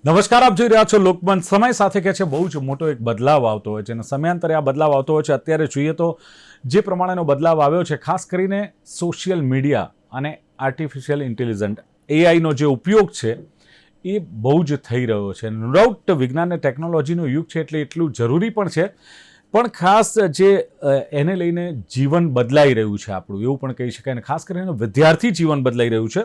નમસ્કાર, આપ જોઈ રહ્યા છો લોકમંચ. સમય સાથે કે છે બહુ જ મોટો એક બદલાવ આવતો હોય છે અને સમયાંતરે આ બદલાવ આવતો હોય છે. અત્યારે જોઈએ તો જે પ્રમાણેનો બદલાવ આવ્યો છે, ખાસ કરીને સોશિયલ મીડિયા અને આર્ટિફિશિયલ ઇન્ટેલિજન્ટ એઆઈનો જે ઉપયોગ છે એ બહુ જ થઈ રહ્યો છે. નો ડાઉટ વિજ્ઞાન અને ટેકનોલોજીનો યુગ છે એટલે એટલું જરૂરી પણ છે, પણ ખાસ જે એને લઈને જીવન બદલાઈ રહ્યું છે આપણું, એવું પણ કહી શકાય. અને ખાસ કરીને વિદ્યાર્થી જીવન બદલાઈ રહ્યું છે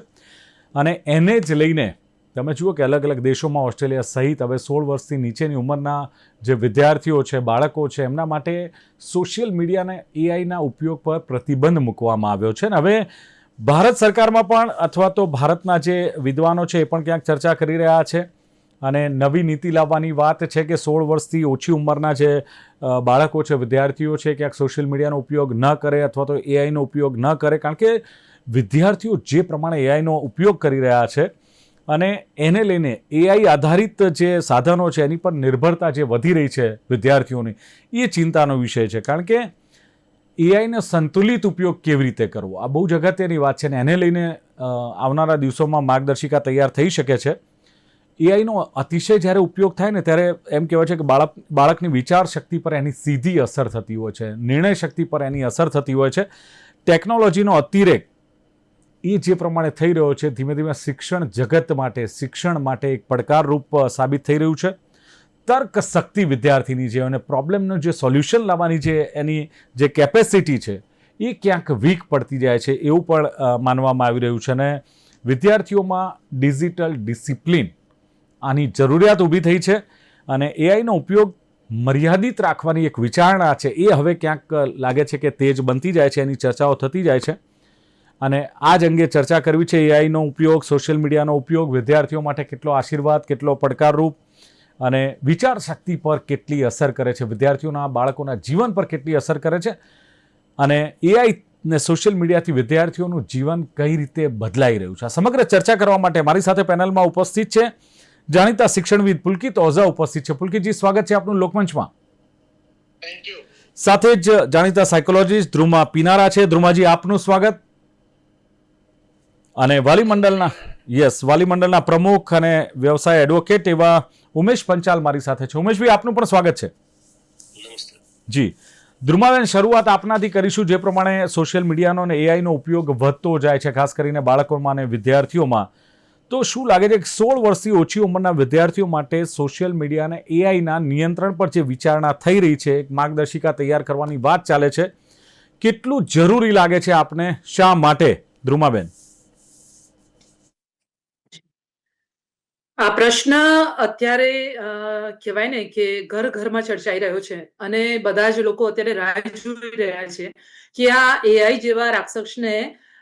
અને એને જ લઈને તમે જુઓ કે અલગ અલગ દેશોમાં, ઓસ્ટ્રેલિયા સહિત હવે 16 વર્ષથી નીચેની ઉંમરના જે વિદ્યાર્થીઓ છે, બાળકો છે, એમના માટે સોશિયલ મીડિયા અને એઆઈના ઉપયોગ પર પ્રતિબંધ મૂકવામાં આવ્યો છે. અને હવે ભારત સરકારમાં પણ અથવા તો ભારતના જે વિદ્વાનો છે એ પણ ક્યાંક ચર્ચા કરી રહ્યા છે અને નવી નીતિ લાવવાની વાત છે કે 16 વર્ષથી ઓછી ઉંમરના જે બાળકો છે, વિદ્યાર્થીઓ છે, ક્યાંક સોશિયલ મીડિયાનો ઉપયોગ ન કરે અથવા તો એઆઈનો ઉપયોગ ન કરે. કારણ કે વિદ્યાર્થીઓ જે પ્રમાણે એઆઈનો ઉપયોગ કરી રહ્યા છે અને એને લઈને એઆઈ આધારિત જે સાધનો છે એની પર નિર્ભરતા જે વધી રહી છે વિદ્યાર્થીઓની, એ ચિંતાનો વિષય છે. કારણ કે એઆઈનો સંતુલિત ઉપયોગ કેવી રીતે કરવો, આ બહુ જ અગત્યની વાત છે. અને એને લઈને આવનારા દિવસોમાં માર્ગદર્શિકા તૈયાર થઈ શકે છે. એઆઈનો અતિશય જ્યારે ઉપયોગ થાય ને ત્યારે એમ કહેવાય છે કે બાળકની વિચાર શક્તિ પર એની સીધી અસર થતી હોય છે, નિર્ણય શક્તિ પર એની અસર થતી હોય છે. ટેકનોલોજીનો અતિરેક એ જે પ્રમાણે થઈ રહ્યો છે, ધીમે ધીમે શિક્ષણ જગત માટે, શિક્ષણ માટે એક પડકારરૂપ સાબિત થઈ રહ્યું છે. તર્ક શક્તિ વિદ્યાર્થીની જે અને પ્રોબ્લેમનું જે સોલ્યુશન લાવવાની જે એની જે કેપેસિટી છે એ ક્યાંક વીક પડતી જાય છે, એવું પણ માનવામાં આવી રહ્યું છે. અને વિદ્યાર્થીઓમાં ડિજિટલ ડિસિપ્લિન આની જરૂરિયાત ઊભી થઈ છે અને એઆઈનો ઉપયોગ મર્યાદિત રાખવાની એક વિચારણા છે એ હવે ક્યાંક લાગે છે કે તેજ બનતી જાય છે, એની ચર્ચાઓ થતી જાય છે. અને આ જ અંગે ચર્ચા કરવી છે. એઆઈનો ઉપયોગ, સોશિયલ મીડિયાનો ઉપયોગ વિદ્યાર્થીઓ માટે કેટલો આશીર્વાદ, કેટલો પડકારરૂપ અને વિચાર શક્તિ પર કેટલી અસર કરે છે, વિદ્યાર્થીઓના, બાળકોના જીવન પર કેટલી અસર કરે છે અને એઆઈ ને સોશિયલ મીડિયાથી વિદ્યાર્થીઓનું જીવન કઈ રીતે બદલાઈ રહ્યું છે. આ સમગ્ર ચર્ચા કરવા માટે મારી સાથે પેનલમાં ઉપસ્થિત છે જાણીતા શિક્ષણવિદ પુલકિત ઓઝા ઉપસ્થિત છે. પુલકિતજી, સ્વાગત છે આપનું લોકમંચમાં. Thank you. સાથે જ જાણીતા સાયકોલોજીસ્ટ ધ્રુમા પીનારા છે. ધ્રુમાજી, આપનું સ્વાગત. અને વાલી મંડળના પ્રમુખ અને વ્યવસાય એડવોકેટ એવા ઉમેશ પંચાલ મારી સાથે છે. ઉમેશભાઈ, આપનું પણ સ્વાગત છે. નમસ્તે જી. ધ્રુમાબેન, શરૂઆત આપનાથી કરીશું. જે પ્રમાણે સોશિયલ મીડિયાનો અને એઆઈનો ઉપયોગ વધતો જાય છે, ખાસ કરીને બાળકોમાં અને વિદ્યાર્થીઓમાં, તો શું લાગે છે કે 16 વર્ષથી ઓછી ઉંમરના વિદ્યાર્થીઓ માટે સોશિયલ મીડિયા અને એઆઈના નિયંત્રણ પર જે વિચારણા થઈ રહી છે, એક માર્ગદર્શિકા તૈયાર કરવાની વાત ચાલે છે, કેટલું જરૂરી લાગે છે આપને, શા માટે? ધ્રુમાબેન. આ પ્રશ્ન અત્યારે કહેવાય ને કે ઘર ઘરમાં ચર્ચાઈ રહ્યો છે અને બધા જ લોકો અત્યારે રાહ જોઈ રહ્યા છે કે આ એઆઈ જેવા રાક્ષસને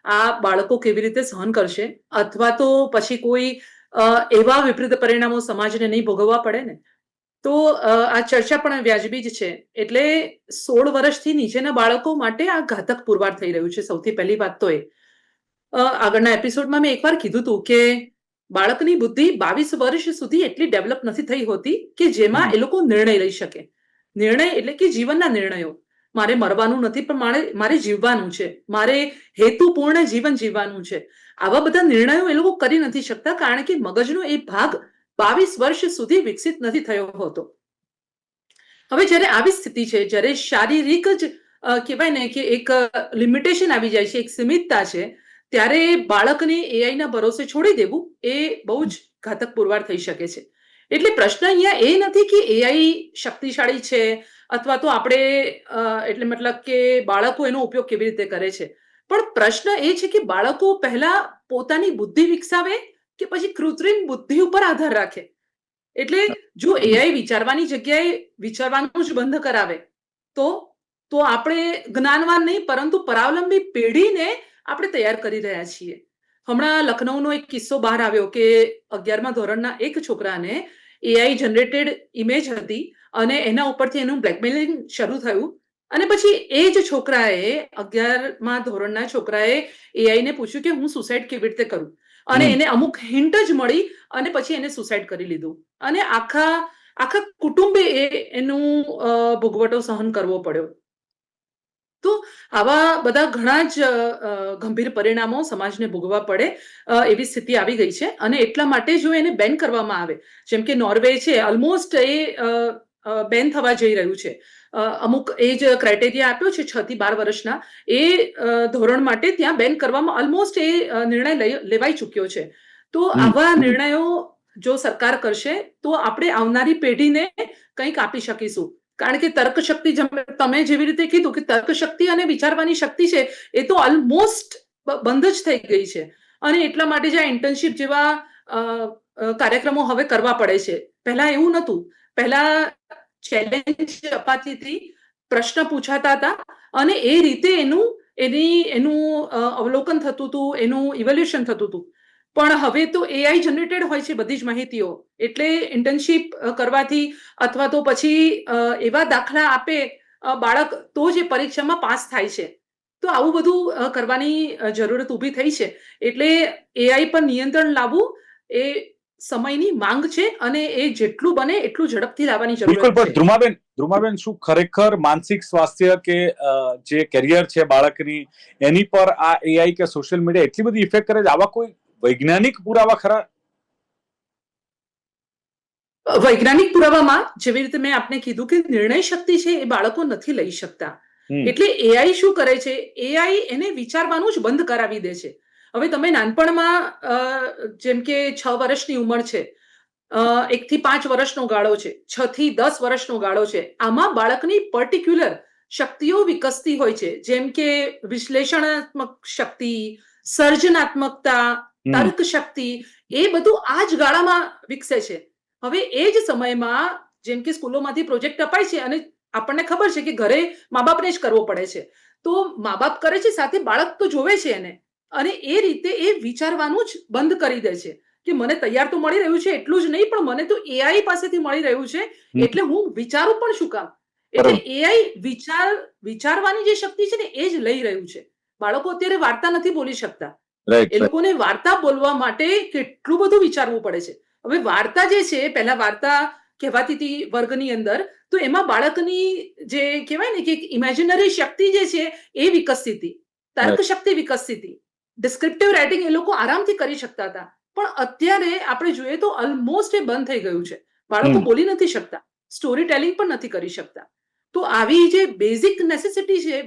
આ બાળકો કેવી રીતે સહન કરશે, અથવા તો પછી કોઈ એવા વિપરીત પરિણામો સમાજને નહીં ભોગવવા પડે ને. તો આ ચર્ચા પણ વ્યાજબી જ છે. એટલે 16 વર્ષથી નીચેના બાળકો માટે આ ઘાતક પુરવાર થઈ રહ્યું છે. સૌથી પહેલી વાત તો એ આગળના એપિસોડમાં મેં એકવાર કીધું હતું કે બાળકની બુદ્ધિ 22 વર્ષ સુધી એટલી ડેવલપ નથી થઈ હોતી કે જેમાં એ લોકો નિર્ણય લઈ શકે. નિર્ણય એટલે કે જીવનના નિર્ણયો. મારે મરવાનું નથી, પણ મારે જીવવાનું છે, મારે હેતુપૂર્ણ જીવન જીવવાનું છે. આવા બધા નિર્ણયો એ લોકો કરી નથી શકતા, કારણ કે મગજનો એ ભાગ 22 વર્ષ સુધી વિકસિત નથી થયો હોતો. હવે જ્યારે આવી સ્થિતિ છે, જ્યારે શારીરિક જ કહેવાય ને કે એક લિમિટેશન આવી જાય છે, એક સીમિતતા છે, ત્યારે બાળકને એઆઈના ભરોસે છોડી દેવું એ બહુ જ ઘાતક પુરવાર થઈ શકે છે. એટલે પ્રશ્ન અહીંયા એ નથી કે એઆઈ શક્તિશાળી છે અથવા તો આપણે એટલે મતલબ કે બાળકો એનો ઉપયોગ કેવી રીતે કરે છે, પણ પ્રશ્ન એ છે કે બાળકો પહેલા પોતાની બુદ્ધિ વિકસાવે કે પછી કૃત્રિમ બુદ્ધિ ઉપર આધાર રાખે. એટલે જો એઆઈ વિચારવાની જગ્યાએ વિચારવાનું જ બંધ કરાવે તો તો આપણે જ્ઞાનવાન નહીં પરંતુ પરાવલંબી પેઢીને આપણે તૈયાર કરી રહ્યા છીએ. હમણાં લખનૌનો એક કિસ્સો બહાર આવ્યો કે 11મા ધોરણના એક છોકરાને એઆઈ જનરેટેડ ઇમેજ હતી અને એના ઉપરથી એનું બ્લેકમેલિંગ શરૂ થયું. અને પછી એ જ છોકરાએ 11મા ધોરણના છોકરાએ એઆઈને પૂછ્યું કે હું સુસાઇડ કેવી રીતે કરું, અને એને અમુક હિન્ટ જ મળી અને પછી એને સુસાઇડ કરી લીધું. અને આખા કુટુંબે એનું ભોગવટો સહન કરવો પડ્યો. તો આવા બધા ઘણા જ ગંભીર પરિણામો સમાજને ભોગવવા પડે એવી સ્થિતિ આવી ગઈ છે. અને એટલા માટે જો એને બેન કરવામાં આવે, જેમ કે નોર્વે છે, ઓલમોસ્ટ એ બેન થવા જઈ રહ્યું છે. અમુક એ જ ક્રાઇટેરિયા આપ્યો છે 6 થી 12 વર્ષના, એ ધોરણ માટે ત્યાં બેન કરવામાં ઓલમોસ્ટ એ નિર્ણય લેવાઈ ચૂક્યો છે. તો આવા નિર્ણયો જો સરકાર કરશે તો આપણે આવનારી પેઢીને કંઈક આપી શકીશું. કારણ કે તર્ક શક્તિ, તમે જેવી રીતે કીધું કે તર્ક શક્તિ અને વિચારવાની શક્તિ છે એ તો ઓલમોસ્ટ બંધ જ થઈ ગઈ છે. અને એટલા માટે જે ઇન્ટર્નશિપ જેવા કાર્યક્રમો હવે કરવા પડે છે. પહેલા એવું નહોતું. પહેલા ચેલેન્જ અપાતી હતી, પ્રશ્ન પૂછાતા હતા અને એ રીતે એનું અવલોકન થતું હતું, એનું ઇવેલ્યુએશન થતું હતું. પણ હવે તો એઆઈ જનરેટેડ હોય છે બધી જ માહિતીઓ. એટલે ઇન્ટર્નશિપ કરવાથી અથવા તો પછી એવા દાખલા આપે બાળક તો જ એ પરીક્ષામાં પાસ થાય છે. તો આવું બધું કરવાની જરૂરત ઊભી થઈ છે. એટલે એઆઈ પર નિયંત્રણ લાવવું એ સમયની માંગ છે અને એ જેટલું બને એટલું ઝડપથી લાવવાની જરૂર બિલકુલ. પણ છે. ધ્રુમાબેન, શું ખરેખર માનસિક સ્વાસ્થ્ય કે જે કેરિયર છે બાળકની, એની પર આ એઆઈ કે સોશિયલ મીડિયા એટલી બધી ઇફેક્ટ કરે છે? આવા કોઈ વૈજ્ઞાનિક પુરાવા ખરા? વૈજ્ઞાનિક પુરાવામાં જેવી રીતે મેં આપને કીધું કે નિર્ણય શક્તિ છે એ બાળકો નથી લઈ શકતા. એટલે એઆઈ શું કરે છે, એઆઈ એને વિચારવાનું જ બંધ કરાવી દે છે. હવે તમે નાનપણમાં જેમ કે 6 વર્ષની ઉંમર છે, 1 થી 5 વર્ષનો ગાળો છે, 6 થી 10 વર્ષનો ગાળો છે, આમાં બાળકની પર્ટિક્યુલર શક્તિઓ વિકસતી હોય છે. જેમ કે વિશ્લેષણાત્મક શક્તિ, સર્જનાત્મકતા, તર્ક શક્તિ, એ બધું આ જ ગાળામાં વિકસે છે. હવે એ જ સમયમાં જેમ કે સ્કૂલોમાંથી પ્રોજેક્ટ અપાય છે અને આપણને ખબર છે કે ઘરે મા બાપને જ કરવો પડે છે. તો મા બાપ કરે છે, સાથે બાળક તો જોવે છે એને, અને એ રીતે એ વિચારવાનું જ બંધ કરી દે છે કે મને તૈયાર તો મળી રહ્યું છે, એટલું જ નહીં પણ મને તો એઆઈ પાસેથી મળી રહ્યું છે, એટલે હું વિચારું પણ શું કામ. એટલે એઆઈ વિચારવાની જે શક્તિ છે ને એ જ લઈ રહ્યું છે. બાળકો અત્યારે વાર્તા નથી બોલી શકતા. એ લોકોને વાર્તા બોલવા માટે કેટલું બધું વિચારવું પડે છે. હવે વાર્તા જે છે, પહેલા વાર્તા કહેવાતી હતી વર્ગની અંદર, તો એમાં બાળકની જે કહેવાય ને કે ઇમેજિનરી શક્તિ જે છે એ વિકસતી હતી, તર્ક શક્તિ વિકસતી હતી, ડિસ્ક્રિપ્ટિવ રાઇટિંગ એ લોકો આરામથી કરી શકતા હતા. પણ અત્યારે આપણે જોઈએ તો ઓલમોસ્ટ એ બંધ થઈ ગયું છે. બાળકો બોલી નથી શકતા, સ્ટોરી ટેલિંગ પણ નથી કરી શકતા. તો આવી જે બેઝિક નેસેસિટી છે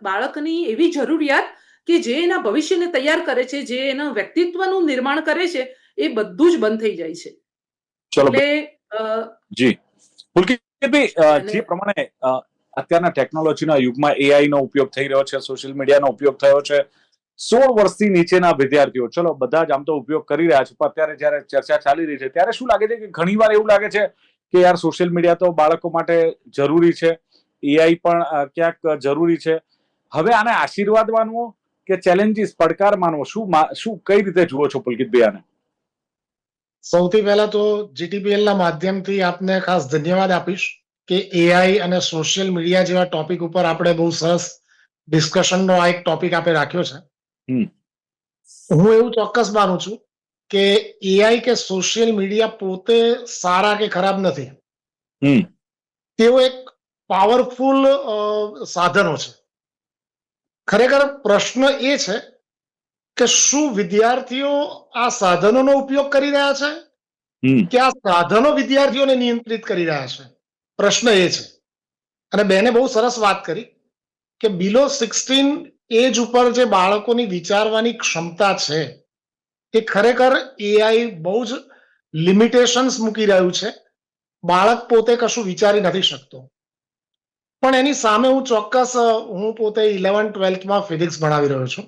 બાળકની, એવી જરૂરિયાત કે જે એના ભવિષ્યને તૈયાર કરે છે, જે એના વ્યક્તિત્વનું નિર્માણ કરે છે, એ બધું જ બંધ થઈ જાય છે. એટલે જી પુલકિતભાઈ, જે પ્રમાણે અત્યારના ટેકનોલોજીના યુગમાં એઆઈ નો ઉપયોગ થઈ રહ્યો છે, સોશિયલ મીડિયાનો ઉપયોગ થયો છે, 16 વર્ષથી નીચેના વિદ્યાર્થીઓ, ચલો બધા જ આમ તો ઉપયોગ કરી રહ્યા છે, પણ અત્યારે જયારે ચર્ચા ચાલી રહી છે ત્યારે શું લાગે છે કે ઘણીવાર એવું લાગે છે કે યાર સોશિયલ મીડિયા તો બાળકો માટે જરૂરી છે, એઆઈ પણ ક્યાંક જરૂરી છે. હવે આને આશીર્વાદ માનવો કે ચેલેન્જીસ, પડકાર માનવો, શું કઈ રીતે જુઓ છો પુલકિતભાઈ આને? સૌથી પહેલા તો જીટીપીએલ ના માધ્યમથી આપને ખાસ ધન્યવાદ આપીશ કે એઆઈ અને સોશિયલ મીડિયા જેવા ટોપિક ઉપર આપણે બહુ સરસ ડિસ્કશનનો આ એક ટોપિક આપણે રાખ્યો છે. હું એવું ચોક્કસ માનું છું કે એઆઈ કે સોશિયલ મીડિયા પોતે સારા કે ખરાબ નથી. તેઓ એક પાવરફુલ સાધનો છે. ખરેખર પ્રશ્ન એ છે કે શું વિદ્યાર્થીઓ આ સાધનોનો ઉપયોગ કરી રહ્યા છે કે આ સાધનો વિદ્યાર્થીઓને નિયંત્રિત કરી રહ્યા છે? પ્રશ્ન એ છે. અને બેને બહુ સરસ વાત કરી કે બિલો 16 એજ ઉપર જે બાળકોની વિચારવાની ક્ષમતા છે એ ખરેખર એઆઈ બહુ જ લિમિટેશન્સ મૂકી રહ્યું છે. બાળક પોતે કશું વિચારી નથી શકતો. પણ એની સામે હું પોતે 11-12માં ફિઝિક્સ ભણાવી રહ્યો છું.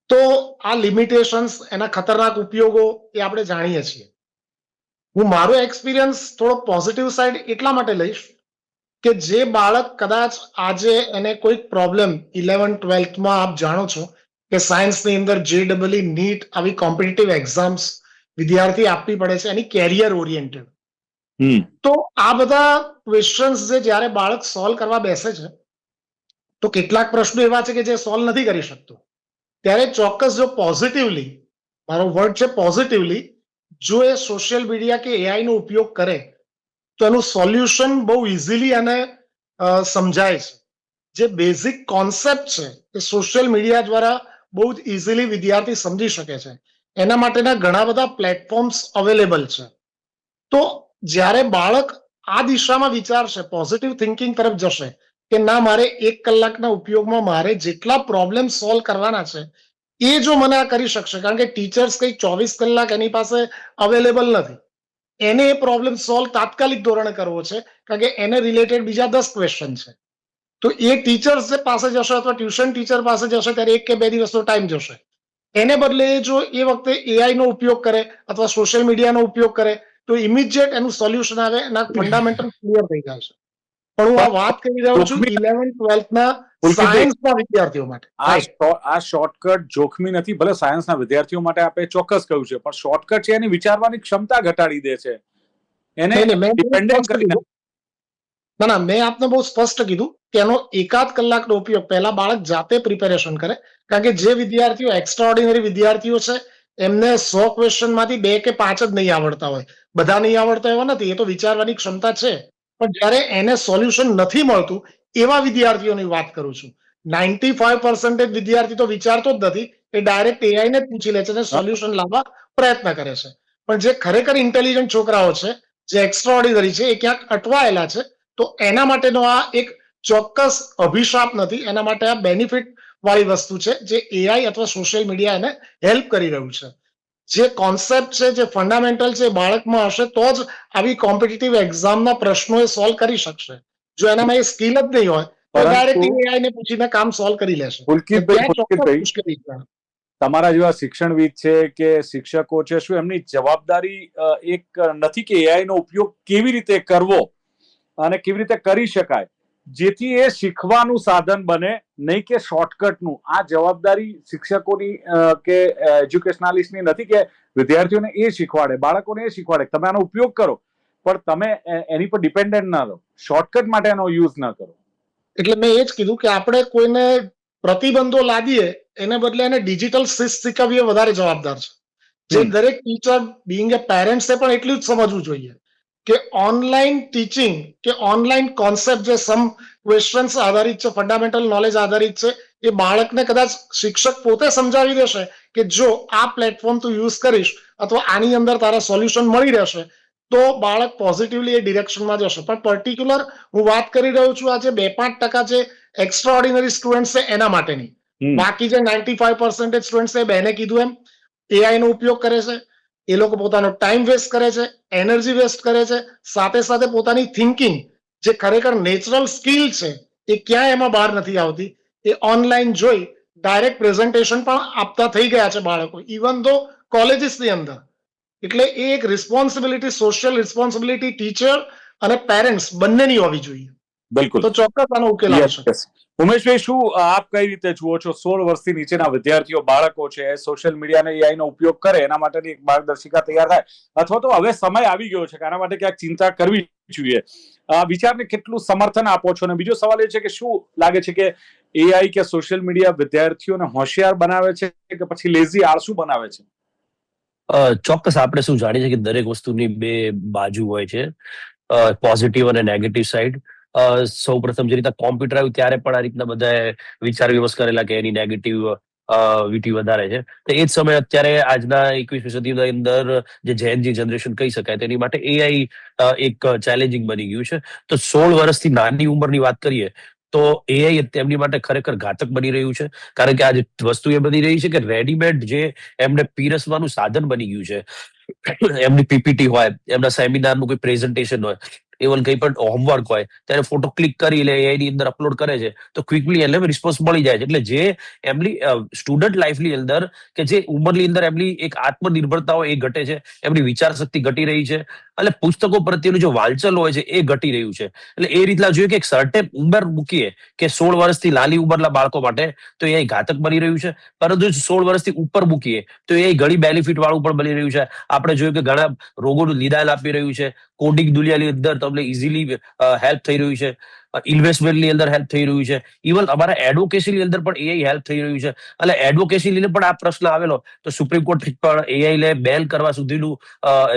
તો આ લિમિટેશન્સ, એના ખતરનાક ઉપયોગો એ આપણે જાણીએ છીએ. હું મારો એક્સપિરિયન્સ થોડો પોઝિટિવ સાઈડ એટલા માટે લઈશ કે જે બાળક કદાચ આજે એને કોઈક પ્રોબ્લેમ 11-12માં આપ જાણો છો કે સાયન્સની અંદર JEE, નીટ આવી કોમ્પિટિટિવ એક્ઝામ્સ વિદ્યાર્થી આપવી પડે છે, એની કેરિયર ઓરિએન્ટેડ. તો આ બધા ક્વેશ્ચન્સ જે જ્યારે બાળક સોલ્વ કરવા બેસે છે તો કેટલાક પ્રશ્નો એવા છે કે જે સોલ્વ નથી કરી શકતો. ત્યારે ચોક્કસ જો પોઝિટિવલી, મારો વર્ડ છે પોઝિટિવલી, જો એ સોશિયલ મીડિયા કે એઆઈ નો ઉપયોગ કરે તો એનું સોલ્યુશન બહુ ઇઝીલી અને સમજાય છે. જે બેઝિક કોન્સેપ્ટ છે એ સોશિયલ મીડિયા દ્વારા બહુ જ ઇઝીલી વિદ્યાર્થી સમજી શકે છે. એના માટેના ઘણા બધા પ્લેટફોર્મ્સ અવેલેબલ છે. તો જ્યારે બાળક આ દિશામાં વિચારશે, પોઝિટિવ થિંકિંગ તરફ જશે કે ના, મારે 1 કલાકના ઉપયોગમાં મારે જેટલા પ્રોબ્લેમ સોલ્વ કરવાના છે એ જો મને આ કરી શકશે, કારણ કે ટીચર્સ કઈ 24 કલાક એની પાસે અવેલેબલ નથી. એને એ પ્રોબ્લેમ સોલ્વ તાત્કાલિક ધોરણે કરવો છે, કારણ કે એને રિલેટેડ બીજા 10 ક્વેશ્ચન છે. તો એ ટીચર્સ પાસે જશે અથવા ટ્યુશન ટીચર પાસે જશે ત્યારે 1 કે 2 દિવસનો ટાઈમ જશે. એને બદલે જો એ વખતે એઆઈ નો ઉપયોગ કરે અથવા સોશિયલ મીડિયાનો ઉપયોગ કરે તો ઇમિડિયેટ એનું સોલ્યુશન આવે, એના ફંડામેન્ટલ ક્લિયર થઈ જાય છે. પણ હું આ વાત કરી રહ્યો છું 11th-12th ના સાયન્સના વિદ્યાર્થીઓ માટે. આ શોર્ટકટ જોખમી નથી. ભલે સાયન્સના વિદ્યાર્થીઓ માટે આપણે ચોક્કસ કહ્યું છે, પણ શોર્ટકટ છે એની વિચારવાની ક્ષમતા ઘટાડી દે છે, એને ડિપેન્ડન્ટ કરી નાખે. ના, મેં આપને બહુ સ્પષ્ટ કીધું કે એનો 1 કલાકનો ઉપયોગ પહેલા બાળક જાતે પ્રિપેરેશન કરે, કારણ કે જે વિદ્યાર્થીઓ એક્સ્ટ્રા ઓર્ડિનરી વિદ્યાર્થીઓ છે એમને 100 ક્વેશ્ચન માંથી 2 કે 5 જ નહીં આવડતા હોય. બધા નહીં આવડતા એવા નથી, એ તો વિચારવાની ક્ષમતા છે. પણ જ્યારે એને સોલ્યુશન નથી મળતું એવા વિદ્યાર્થીઓની વાત કરું છું. 95% વિદ્યાર્થી તો વિચારતો જ નથી, એ ડાયરેક્ટ એઆઈ ને જ પૂછી લે છે અને સોલ્યુશન લાવવા પ્રયત્ન કરે છે. પણ જે ખરેખર ઇન્ટેલિજન્ટ છોકરાઓ છે, જે એક્સ્ટ્રા ઓર્ડિનરી છે, એ ક્યાંક અટવાયેલા છે. તો એના માટેનો આ એક ચોક્કસ અભિશાપ નથી, એના માટે આ બેનિફિટ વાળી વસ્તુ છે જે એઆઈ અથવા સોશિયલ મીડિયા એને હેલ્પ કરી રહ્યું છે. જે કોન્સેપ્ટ છે, જે ફંડામેન્ટલ છે, બાળકમાં હશે તો જ આવી કોમ્પિટિટિવ એક્ઝામના પ્રશ્નો એ સોલ્વ કરી શકશે. જો એનામાં એ સ્કિલ જ નહીં હોય તો ડાયરેક્ટ એઆઈ ને પૂછીને કામ સોલ્વ કરી લેશે. પુલકિતભાઈ, તમારા જેવા શિક્ષણવિદ છે કે શિક્ષકો છે, શું એમની જવાબદારી એક નથી કે એઆઈ નો ઉપયોગ કેવી રીતે કરવો અને કેવી રીતે કરી શકાય જેથી એ શીખવાનું સાધન બને, નહીં કે શોર્ટકટનું? આ જવાબદારી શિક્ષકોની કે એજ્યુકેશનાલિસ્ટની નથી કે વિદ્યાર્થીઓને એ શીખવાડે, બાળકોને એ શીખવાડે તમે આનો ઉપયોગ કરો, પણ તમે એની પર ડિપેન્ડન્ટ ના રહો, શોર્ટકટ માટે એનો યુઝ ના કરો. એટલે મેં એ જ કીધું કે આપણે કોઈને પ્રતિબંધો લાદીએ એને બદલે એને ડિજિટલ શિસ્ત શીખવીએ વધારે જવાબદાર છે. જે દરેક ટીચર બીઇંગ એ પેરેન્ટ્સે પણ એટલું જ સમજવું જોઈએ કે ઓનલાઈન ટીચિંગ કે ઓનલાઈન કોન્સેપ્ટ જે સમ ક્વેશ્ચન્સ આધારિત છે, ફંડામેન્ટલ નોલેજ આધારિત છે, એ બાળકને કદાચ શિક્ષક પોતે સમજાવી દેશે કે જો આ પ્લેટફોર્મ તું યુઝ કરીશ અથવા આની અંદર તારા સોલ્યુશન મળી રહેશે તો બાળક પોઝિટિવલી એ ડિરેક્શનમાં જશે. પણ પર્ટિક્યુલર હું વાત કરી રહ્યો છું આજે 2-5% જે એક્સ્ટ્રા ઓર્ડિનરી સ્ટુડન્ટ છે એના માટેની. બાકી જે 95% સ્ટુડન્ટ છે, બેને કીધું એમ એઆઈ નો ઉપયોગ કરે છે, એ લોકો પોતાનો ટાઈમ વેસ્ટ કરે છે, એનર્જી વેસ્ટ કરે છે, સાથે સાથે પોતાની થિંકિંગ જે ખરેખર નેચરલ સ્કિલ છે એ ક્યાંય એમાં બહાર નથી આવતી. એ ઓનલાઈન જોઈ ડાયરેક્ટ પ્રેઝન્ટેશન પણ આપતા થઈ ગયા છે બાળકો, ઇવન ધો કોલેજીસની અંદર. એટલે એ એક રિસ્પોન્સિબિલિટી, સોશિયલ રિસ્પોન્સિબિલિટી ટીચર અને પેરેન્ટ્સ બંનેની હોવી જોઈએ. બિલકુલ, તો ચોક્કસ આનો ઉકેલ આવશે. ઉમેશભાઈ, શું આપ કઈ રીતે જુઓ છો? 16 વર્ષથી નીચેના વિદ્યાર્થીઓ, બાળકો છે, સોશિયલ મીડિયા અને એઆઈ નો ઉપયોગ કરે, એના માટેની એક માર્ગદર્શિકા તૈયાર થાય, અથવા તો હવે સમય આવી ગયો છે કે આના માટે ક્યાંક ચિંતા કરવી જોઈએ, વિચારને કેટલું સમર્થન આપો છો? અને બીજો સવાલ એ છે કે શું લાગે છે કે એઆઈ કે સોશિયલ મીડિયા વિદ્યાર્થીઓને હોશિયાર બનાવે છે કે પછી લેઝી, આળસુ બનાવે છે? ચોક્કસ આપણે શું જાણીએ છીએ કે દરેક વસ્તુની બે બાજુ હોય છે, પોઝિટિવ અને નેગેટિવ સાઈડ. સૌ પ્રથમ જે રીતે કોમ્પ્યુટર આવ્યું ત્યારે પણ આ રીતના બધા વિચાર વિમર્શ કરેલા કે એની નેગેટિવ વિટી વધારે છે. તો એ જ સમયે અત્યારે આજના 21મી સદીની અંદર જે જેન જી જનરેશન કહી શકાય તેની માટે એઆઈ એક ચેલેન્જિંગ બની ગયું છે. તો 16 વર્ષથી નાની ઉંમરની વાત કરીએ તો એઆઈ તેમની માટે ખરેખર ઘાતક બની રહ્યું છે, કારણ કે આજે વસ્તુ એ બની રહી છે કે રેડીમેડ જે એમને પીરસવાનું સાધન બની ગયું છે, એમની પીપીટી હોય, એમના સેમિનારનું કોઈ પ્રેઝન્ટેશન હોય, ઇવન કંઈ પણ હોમવર્ક હોય ત્યારે ફોટો ક્લિક કરી લે, એની અંદર અપલોડ કરે છે તો ક્વિકલી એને રિસ્પોન્સ મળી જાય છે. એટલે જે એમની સ્ટુડન્ટ લાઈફની અંદર કે જે ઉંમરની અંદર એમની એક આત્મનિર્ભરતા હોય એ ઘટે છે, એમની વિચાર શક્તિ ઘટી રહી છે, અને પુસ્તકો પ્રત્યેનું જે વાંચન હોય છે એ ઘટી રહ્યું છે. એટલે એ રીતના જોઈએ કે એક સર્ટેન ઉંમર મૂકીએ કે 16 વર્ષથી નાની ઉંમરના બાળકો માટે તો એ ઘાતક બની રહ્યું છે, પરંતુ 16 વર્ષથી ઉપર મૂકીએ તો એ ઘણી બેનિફિટ વાળું પણ બની રહ્યું છે. આપણે જોયું કે ઘણા રોગોનું નિદાન આપી રહ્યું છે, કોડિંગ દુનિયાની અંદર તમને ઇઝીલી હેલ્પ થઈ રહ્યું છે, ઇન્વેસ્ટમેન્ટની અંદર હેલ્પ થઈ રહ્યું છે, ઇવન અમારા એડવોકેસીની અંદર પણ એઆઈ હેલ્પ થઈ રહ્યું છે. અને એડવોકેસી લઈને પણ આ પ્રશ્ન આવેલો તો સુપ્રીમ કોર્ટ પણ એઆઈ ને બેન કરવા સુધીનું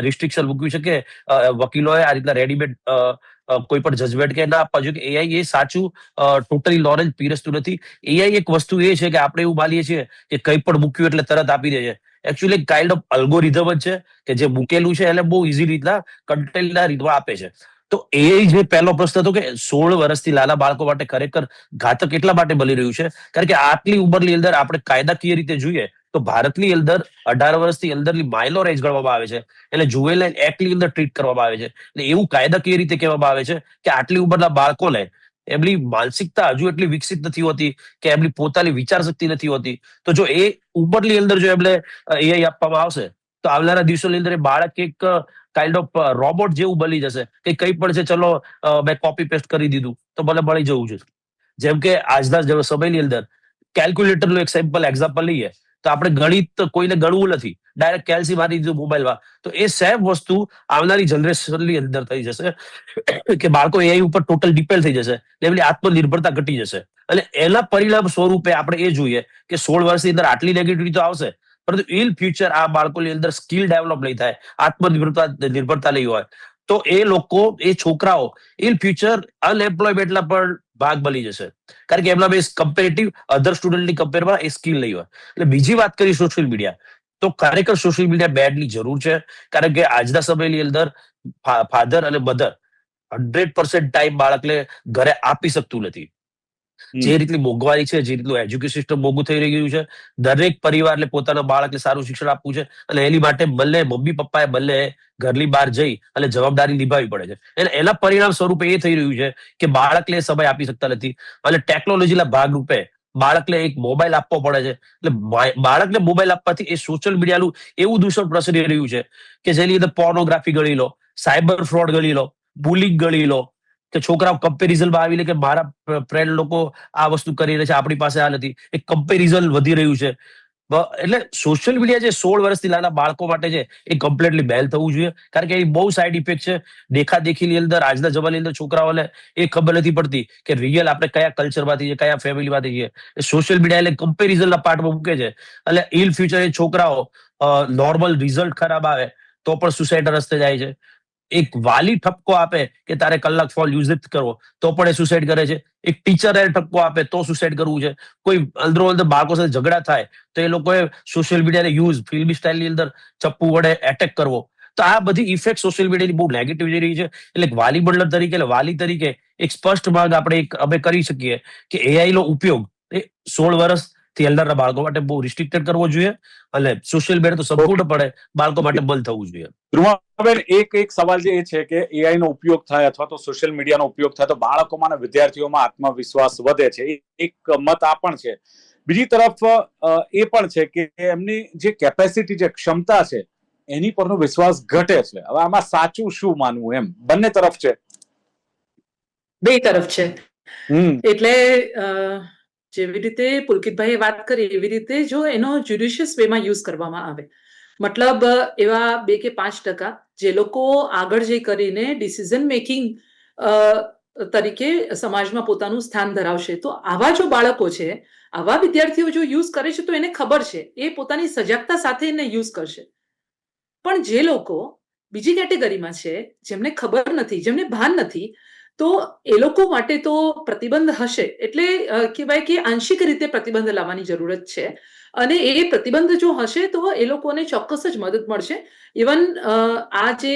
રિસ્ટ્રિક્શન મૂક્યું છે કે વકીલોએ આ રીતના રેડીમેડ કોઈ પણ જજમેન્ટ કે ના આપવા જોઈએ કે એઆઈ એ સાચું ટોટલી નોલેજ પીરસતું નથી. એઆઈ એક વસ્તુ એ છે કે આપણે એવું માનીએ છીએ કે કંઈ પણ મૂક્યું એટલે તરત આપી દે છે. એકચ્યુઅલી કાઇન્ડ ઓફ અલ્ગોરિધમ જ છે કે જે મૂકેલું છે એટલે બહુ ઇઝી રીતના કન્ટેન્ટના રીતમાં આપે છે. તો એ જે પહેલો પ્રશ્ન હતો કે 16 વર્ષથી નાના બાળકો માટે ખરેખર ઘાતક એટલા માટે બની રહ્યું છે કારણ કે આટલી ઉંમરની અંદર આપણે કાયદાકીય રીતે જોઈએ તો ભારતની અંદર 18 વર્ષથી અંદરની માઇનોર એજ ગણવામાં આવે છે, એટલે જુવેનાઇલ એક્ટની અંદર ટ્રીટ કરવામાં આવે છે. એટલે એવું કાયદાકીય રીતે કહેવામાં આવે છે કે આટલી ઉંમરના બાળકોને એમની માનસિકતા હજુ એટલી વિકસિત નથી હોતી કે એમની પોતાની વિચાર શક્તિ નથી હોતી. તો જો એ ઉંમરની અંદર જો એમને એઆઈ આપવામાં આવશે તો આવનારા દિવસોની અંદર એ બાળક એક કાઇન્ડ ઓફ રોબોટ જેવું બની જશે કે કંઈ પણ છે ચલો મેં કોપી પેસ્ટ કરી દીધું તો મને મળી જવું છે. જેમ કે આજના સમયની અંદર કેલ્ક્યુલેટરનું એક સિમ્પલ એક્ઝામ્પલ લઈએ તો આપણે ગણિત કોઈને ગણવું નથી, ડાયરેક્ટ કેલ્સી મારી દીધું મોબાઈલમાં. તો એ સેમ વસ્તુ આવનારી જનરેશનની અંદર થઈ જશે કે બાળકો એઆઈ ઉપર ટોટલ ડિપેન્ડ થઈ જશે, એમની આત્મનિર્ભરતા ઘટી જશે. અને એના પરિણામ સ્વરૂપે આપણે એ જોઈએ કે 16 વર્ષની અંદર આટલી નેગેટિવિટી તો આવશે, પરંતુ ઇન ફ્યુચર આ બાળકોની અંદર સ્કિલ ડેવલપ નહીં થાય, નિર્ભરતા નહીં હોય, તો એ લોકો એ છોકરાઓ ઇન ફ્યુચર અનએમ્પ્લોયમેન્ટના પણ ભાગ બની જશે કારણ કે એમના બેસ કમ્પેરેટિવ અધર સ્ટુડન્ટની કમ્પેરમાં એ સ્કિલ નહીં હોય. એટલે બીજી વાત કરી સોશિયલ મીડિયા, તો ખરેખર સોશિયલ મીડિયા બેડની જરૂર છે કારણ કે આજના સમયની અંદર ફાધર અને મધર 100% ટાઈમ બાળકને ઘરે આપી શકતું નથી. જે રીતની મોંઘવારી છે, જે રીતનું એજ્યુકેશન સિસ્ટમ મોંઘું થઈ રહ્યું છે, દરેક પરિવારને પોતાના બાળકને સારું શિક્ષણ આપવું છે અને એની માટે બંને મમ્મી પપ્પાએ બંને ઘરની બહાર જઈ અને જવાબદારી નિભાવવી પડે છે. અને એના પરિણામ સ્વરૂપે એ થઈ રહ્યું છે કે બાળકને સમય આપી શકતા નથી અને ટેકનોલોજીના ભાગરૂપે બાળકને એક મોબાઈલ આપવો પડે છે. એટલે બાળકને મોબાઈલ આપવાથી એ સોશિયલ મીડિયાનું એવું દૂષણ પ્રસરી રહ્યું છે કે જેની અંદર પોર્નોગ્રાફી ગણી લો, સાયબર ફ્રોડ ગણી લો, બુલિંગ ગણી લો, કે છોકરાઓ કમ્પેરિઝનમાં આવી લે કે મારા ફ્રેન્ડ લોકો આ વસ્તુ કરી રહ્યા છે, આપણી પાસે આ નથી, એ કમ્પેરિઝન વધી રહ્યું છે. એટલે સોશિયલ મીડિયા જે 16 વર્ષથી નાના બાળકો માટે છે એ કમ્પ્લીટલી બેન થવું જોઈએ કારણ કે એ બહુ સાઈડ ઇફેક્ટ છે. દેખાદેખીની અંદર આજના જમાનાની અંદર છોકરાઓને એ ખબર નથી પડતી કે રિયલ આપણે કયા કલ્ચરમાંથી છે, કયા ફેમિલીમાંથી છે. એ સોશિયલ મીડિયા એટલે કમ્પેરિઝનના પાર્ટમાં મૂકે છે. એટલે ઇન ફ્યુચર એ છોકરાઓ નોર્મલ રિઝલ્ટ ખરાબ આવે તો પણ સુસાઇડ રસ્તે જાય છે. એક વાલી ઠપકો આપે કે તારે કલાક ફોન યુઝ નથી કરવો તો પણ એ સુસાઇડ કરે છે. એક ટીચર ઠપકો આપે તો સુસાઇડ કરવું છે. કોઈ અંદરો અંદર બાળકો સાથે ઝઘડા થાય તો એ લોકોએ સોશિયલ મીડિયાને યુઝ ફિલ્મી સ્ટાઇલની અંદર ચપ્પુ વડે એટેક કરવો. તો આ બધી ઇફેક્ટ સોશિયલ મીડિયાની બહુ નેગેટિવ જઈ રહી છે. એટલે વાલી બટલર તરીકે એટલે વાલી તરીકે એક સ્પષ્ટ માંગ આપણે અમે કરી શકીએ કે એઆઈ નો ઉપયોગ એ 16 વર્ષથી અંદરના બાળકો માટે બહુ રિસ્ટ્રિક્ટેડ કરવો જોઈએ અને સોશિયલ મીડિયા તો સંપૂર્ણપણે બાળકો માટે બંધ થવું જોઈએ. ધ્રુવાબેન, એક સવાલ જે એ છે કે એઆઈ નો ઉપયોગ થાય અથવા તો સોશિયલ મીડિયાનો ઉપયોગ થાય તો બાળકોમાં અને વિદ્યાર્થીઓમાં આત્મવિશ્વાસ વધે છે, એક મત આ પણ છે. બીજી તરફ એ પણ છે કે એમની જે કેપેસિટી, જે ક્ષમતા છે એની પરનો વિશ્વાસ ઘટે છે. હવે આમાં સાચું શું માનવું, એમ બંને તરફ છે, બે તરફ છે. એટલે જેવી રીતે પુલકિતભાઈએ વાત કરી એવી રીતે જો એનો જ્યુડિશિયસ વેમાં યુઝ કરવામાં આવે, મતલબ એવા 2 કે 5% જે લોકો આગળ જઈ કરીને ડિસિઝન મેકિંગ તરીકે સમાજમાં પોતાનું સ્થાન ધરાવશે, તો આવા જો બાળકો છે, આવા વિદ્યાર્થીઓ જો યુઝ કરે છે તો એને ખબર છે, એ પોતાની સજાગતા સાથે એને યુઝ કરશે. પણ જે લોકો બીજી કેટેગરીમાં છે, જેમને ખબર નથી, જેમને ભાન નથી, તો એ લોકો માટે તો પ્રતિબંધ હશે. એટલે કહેવાય કે આંશિક રીતે પ્રતિબંધ લાવવાની જરૂરત છે અને એ પ્રતિબંધ જો હશે તો એ લોકોને ચોક્કસ જ મદદ મળશે. ઇવન આ જે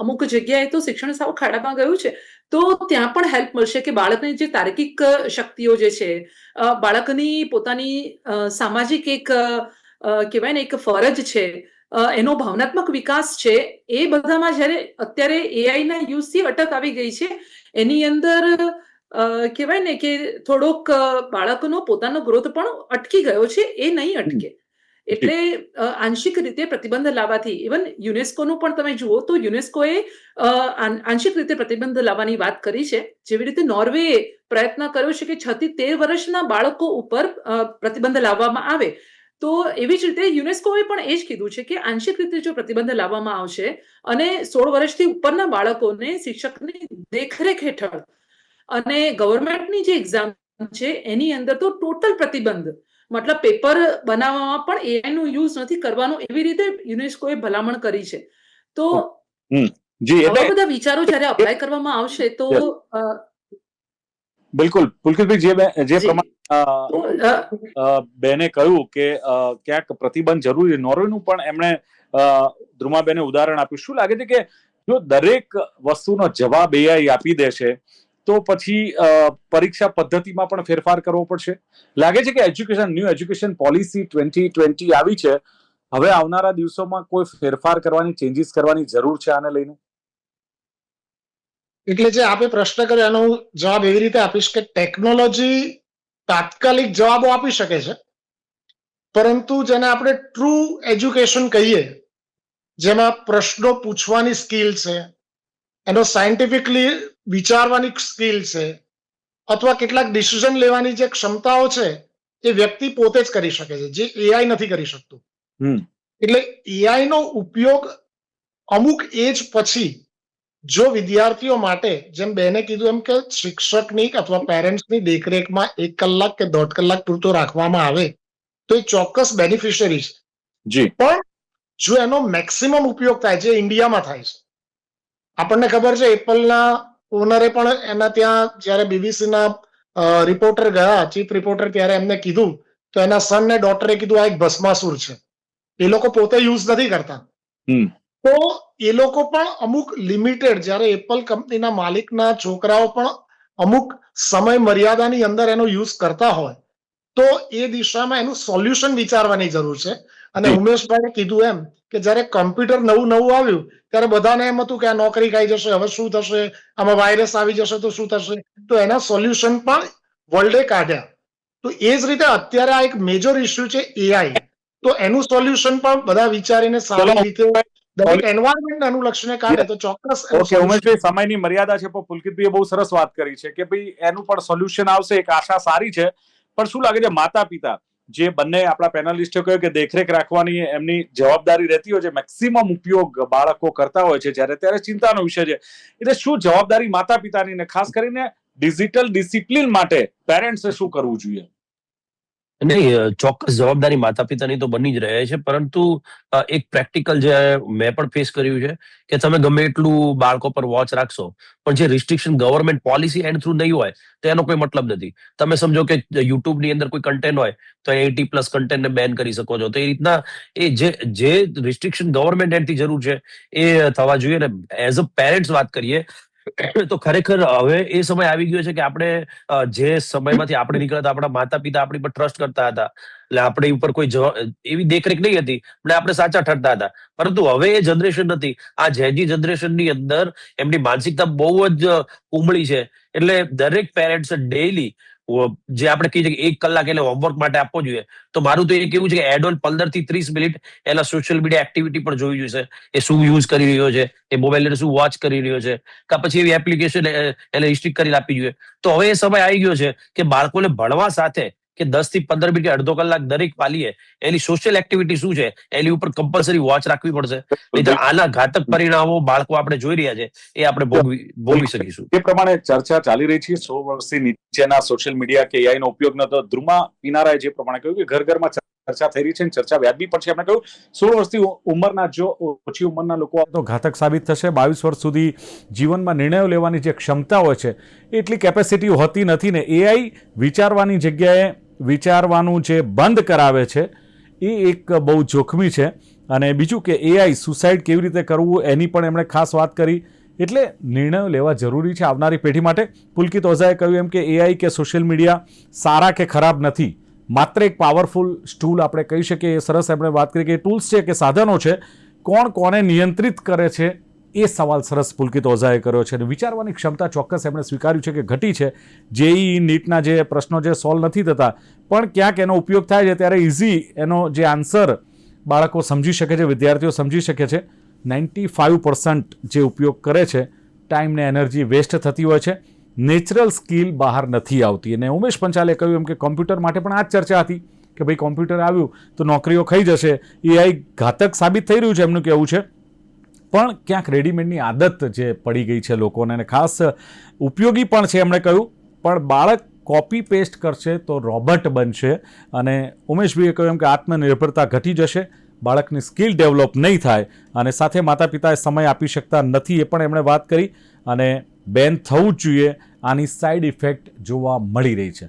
અમુક જગ્યાએ તો શિક્ષણ સાવ ખાડામાં ગયું છે તો ત્યાં પણ હેલ્પ મળશે કે બાળકની જે તાર્કિક શક્તિઓ જે છે, બાળકની પોતાની સામાજિક એક કહેવાય ને એક ફરજ છે, એનો ભાવનાત્મક વિકાસ છે, એ બધામાં જ્યારે અત્યારે એઆઈના યુઝથી અટક આવી ગઈ છે, એની અંદર કહેવાય ને કે થોડોક બાળકનો પોતાનો ગ્રોથ પણ અટકી ગયો છે, એ નહીં અટકે. એટલે આંશિક રીતે પ્રતિબંધ લાવવાથી, ઇવન યુનેસ્કોનું પણ તમે જુઓ તો યુનેસ્કોએ આંશિક રીતે પ્રતિબંધ લાવવાની વાત કરી છે. જેવી રીતે નોર્વેએ પ્રયત્ન કર્યો છે કે 6 થી 13 વર્ષના બાળકો ઉપર પ્રતિબંધ લાવવામાં આવે, તો એવી જ રીતે યુનેસ્કોએ પણ એ જ કીધું છે કે આંશિક રીતે જો પ્રતિબંધ લાવવામાં આવશે અને 16 વર્ષથી ઉપરના બાળકોને શિક્ષકની દેખરેખ હેઠળ અને ગવર્મેન્ટની જે એક્ઝામ છે એની અંદર તો ટોટલ પ્રતિબંધ, મતલબ પેપર બનાવવામાં પણ એઆઈ નો યુઝ નથી કરવાનો, એવી રીતે યુનેસ્કોએ ભલામણ કરી છે. તો જી આવા એટલે બધા વિચારો જ્યારે અપ્લાય કરવામાં આવશે તો Yes. અ, બિલકુલ પુલકિતભાઈ જે જી. પ્રમાણે બેને કહ્યું કે ક્યાંક પ્રતિબંધ જરૂરી, નોર્વેનું પણ એમણે ધ્રુમાબેને ઉદાહરણ આપ્યું. શું લાગે છે કે જો દરેક વસ્તુનો જવાબ એઆઈ આપી દેશે તો પછી પરીક્ષા પદ્ધતિમાં પણ ફેરફાર કરવો પડશે? લાગે છે કે ન્યૂ એજ્યુકેશન પોલિસી 2020 આવી છે, હવે આવનારા દિવસોમાં કોઈ ફેરફાર કરવાની, ચેન્જીસ કરવાની જરૂર છે આને લઈને? એટલે જે આપે પ્રશ્ન કર્યો એનો હું જવાબ એવી રીતે આપીશ કે ટેકનોલોજી તાત્કાલિક જવાબો આપી શકે છે, પરંતુ જેને આપણે ટ્રુ એજ્યુકેશન કહીએ, જેમાં પ્રશ્નો પૂછવાની સ્કિલ છે, એનો સાયન્ટિફિકલી વિચારવાની સ્કિલ છે, અથવા કેટલાક ડિસિઝન લેવાની જે ક્ષમતાઓ છે એ વ્યક્તિ પોતે જ કરી શકે છે, જે એઆઈ નથી કરી શકતું. એટલે એઆઈ નો ઉપયોગ અમુક એજ પછી જો વિદ્યાર્થીઓ માટે, જેમ બેને કીધું એમ, કે શિક્ષકની અથવા પેરેન્ટ્સની દેખરેખમાં 1 કલાક કે 1.5 કલાક પૂરતો રાખવામાં આવે તો એ ચોક્કસ બેનિફિશિયરી છે. જી. પણ જો એનો મેક્સિમમ ઉપયોગ થાય, જે ઇન્ડિયામાં થાય છે, આપણને ખબર છે એપલના ઓનરે પણ એના ત્યાં જ્યારે બીબીસીના રિપોર્ટર ગયા, ચીફ રિપોર્ટર, ત્યારે એમને કીધું તો એના સન ને ડોટરે કીધું આ એક ભસ્માસુર છે, એ લોકો પોતે યુઝ નથી કરતા. તો એ લોકો પણ અમુક લિમિટેડ, જ્યારે એપલ કંપનીના માલિકના છોકરાઓ પણ અમુક સમય મર્યાદાની અંદર એનો યુઝ કરતા હોય તો એ દિશામાં એનું સોલ્યુશન વિચારવાની જરૂર છે. અને ઉમેશભાઈએ કીધું એમ કે જ્યારે કમ્પ્યુટર નવું આવ્યું ત્યારે બધાને એમ હતું કે આ નોકરી ખાઈ જશે, હવે શું થશે, આમાં વાયરસ આવી જશે તો શું થશે, તો એના સોલ્યુશન પણ વર્લ્ડે કાઢ્યા. તો એ જ રીતે અત્યારે આ એક મેજર ઇસ્યુ છે એઆઈ, તો એનું સોલ્યુશન પણ બધા વિચારીને સારી રીતે દરેક એન્વાયરમેન્ટ અનુલક્ષીને કાઢે તો ચોક્કસ એનું ઓકે solution. ઉમેશભાઈ, સમયની મર્યાદા છે, પણ પુલકિતભાઈએ બહુ સરસ વાત કરી છે કે ભાઈ એનું પણ સોલ્યુશન આવશે, એક આશા સારી છે. પણ શું લાગે છે માતા પિતા, જે બંને આપણા પેનલિસ્ટો કહ્યું કે દેખરેખ રાખવાની એમની જવાબદારી રહેતી હોય છે, મેક્સિમમ ઉપયોગ બાળકો કરતા હોય છે જ્યારે, ત્યારે ચિંતાનો વિષય છે. એટલે શું જવાબદારી માતા પિતાની, ને ખાસ કરીને ડિજિટલ ડિસિપ્લિન માટે પેરેન્ટ્સે શું કરવું જોઈએ? નહીં, ચોક્કસ જવાબદારી માતા પિતાની તો બની જ રહે છે, પરંતુ એક પ્રેક્ટિકલ જે મેં પણ ફેસ કર્યું છે કે તમે ગમે એટલું બાળકો પર વોચ રાખશો, પણ જે restriction government policy and through નહીં હોય તો એનો કોઈ મતલબ નથી. તમે સમજો કે યુટ્યુબની અંદર કોઈ કન્ટેન્ટ હોય તો 80+ કન્ટેન્ટને બેન કરી શકો છો. તો એ રીતના એ જે રિસ્ટ્રિક્શન ગવર્મેન્ટ એન્ડથી જરૂર છે એ થવા જોઈએ. ને એઝ અ પેરેન્ટ્સ વાત કરીએ તો ખરેખર હવે એ સમય આવી ગયો છે કે આપણે જે સમયમાંથી આપણે નીકળ્યા હતા, આપણા માતા પિતા આપણી પર ટ્રસ્ટ કરતા હતા, એટલે આપણી ઉપર કોઈ એવી દેખરેખ નહીં હતી, એટલે આપણે સાચા ઠરતા હતા. પરંતુ હવે એ જનરેશન નથી. આ જેજી જનરેશનની અંદર એમની માનસિકતા બહુ જ ઉમળી છે. એટલે દરેક પેરેન્ટ્સ ડેઈલી જે આપણે કહીએ છીએ કે 1 કલાક એને હોમવર્ક માટે આપવો જોઈએ, તો મારું તો એ કેવું છે કે એડ ઓન 15 થી 30 મિનિટ એના સોશિયલ મીડિયા એક્ટિવિટી પણ જોઈ જોઈશે. એ શું યુઝ કરી રહ્યો છે, એ મોબાઈલ શું વોચ કરી રહ્યો છે, કે પછી એવી એપ્લિકેશન એને રિસ્ટ્રિક્ટ કરીને આપવી જોઈએ. તો હવે એ સમય આવી ગયો છે કે બાળકોને ભણવા સાથે કે 10 થી 15 મિનિટ, અડધો કલાક દરેક પાલીએ એની સોશિયલ એક્ટિવિટી શું છે એની ઉપર કમ્પલસરી વોચ રાખવી પડશે. નહીં તો આના ઘાતક પરિણામો બાળકો આપણે જોઈ રહ્યા છે એ આપણે ભોગવી શકીશું. જે પ્રમાણે ચર્ચા ચાલી રહી છે 100 વર્ષથી નીચેના સોશિયલ મીડિયા કે એઆઈ નો ઉપયોગ ન તો ધ્રુમા પિનારાએ જે પ્રમાણે કહ્યું કે ઘર ઘરમાં ચર્ચા થઈ રહી છે, ચર્ચા વ્યાજબી પણ છે. આપણે કહ્યું 16 વર્ષથી ઉંમરના, જો ઓછી ઉંમરના લોકો તો ઘાતક સાબિત થશે. 22 વર્ષ સુધી જીવનમાં નિર્ણયો લેવાની જે ક્ષમતા હોય છે એટલી કેપેસિટી હોતી નથી, ને એઆઈ વિચારવાની જગ્યાએ વિચારવાનું જે બંધ કરાવે છે એ એક બહુ જોખમી છે. અને બીજું કે એઆઈ સુસાઇડ કેવી રીતે કરવું એની પણ એમણે ખાસ વાત કરી. એટલે નિર્ણયો લેવા જરૂરી છે આવનારી પેઢી માટે. પુલકિત ઓઝાએ કહ્યું એમ કે એઆઈ કે સોશિયલ મીડિયા સારા કે ખરાબ નથી, માત્ર એક પાવરફુલ ટૂલ આપણે કહી શકીએ. એ સરસ એમણે વાત કરી કે ટૂલ્સ છે કે સાધનો છે, કોણ કોને નિયંત્રિત કરે છે એ સવાલ સરસ પુલકિત ઓઝાએ કર્યો છે. અને વિચારવાની ક્ષમતા ચોક્કસ એમણે સ્વીકાર્યું છે કે ઘટી છે. જેઈ નીટના જે પ્રશ્નો જે સોલ્વ નથી થતા, પણ ક્યાંક એનો ઉપયોગ થાય છે ત્યારે ઇઝી એનો જે આન્સર બાળકો સમજી શકે છે, વિદ્યાર્થીઓ સમજી શકે છે. 95% જે ઉપયોગ કરે છે ટાઈમ ને એનર્જી વેસ્ટ થતી હોય છે, નેચરલ સ્કિલ બહાર નથી આવતી. અને ઉમેશ પંચાલે કહ્યું એમ કે કોમ્પ્યુટર માટે પણ આ જ ચર્ચા હતી કે ભાઈ કોમ્પ્યુટર આવ્યું તો નોકરીઓ ખાઈ જશે. એઆઈ ઘાતક સાબિત થઈ રહ્યું છે એમનું કહેવું છે, પણ ક્યાંક રેડીમેડની આદત જે પડી ગઈ છે લોકોને, અને ખાસ ઉપયોગી પણ છે એમણે કહ્યું, પણ બાળક કોપી પેસ્ટ કરશે તો રોબોટ બનશે. અને ઉમેશભાઈએ કહ્યું એમ કે આત્મનિર્ભરતા ઘટી જશે, બાળકની સ્કિલ ડેવલપ નહીં થાય અને સાથે માતા પિતાએ સમય આપી શકતા નથી એ પણ એમણે વાત કરી અને બેન થવું જ જોઈએ આની સાઇડ ઇફેક્ટ જોવા મળી રહી છે.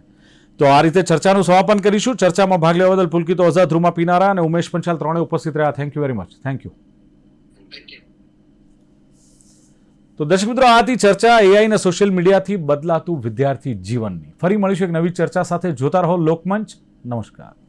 તો આ રીતે ચર્ચાનું સમાપન કરીશું. ચર્ચામાં ભાગ લેવા બદલ પુલકિતો આઝાદ, રૂમા પીનારા અને ઉમેશ પંચાલ ત્રણેય ઉપસ્થિત રહ્યા. Thank you very much. Thank you. Thank you. તો દર્શક મિત્રો, આ હતી ચર્ચા એઆઈ અને સોશિયલ મીડિયાથી બદલાતું વિદ્યાર્થી જીવનની. ફરી મળીશું એક નવી ચર્ચા સાથે. જોતા રહો લોકમંચ. નમસ્કાર.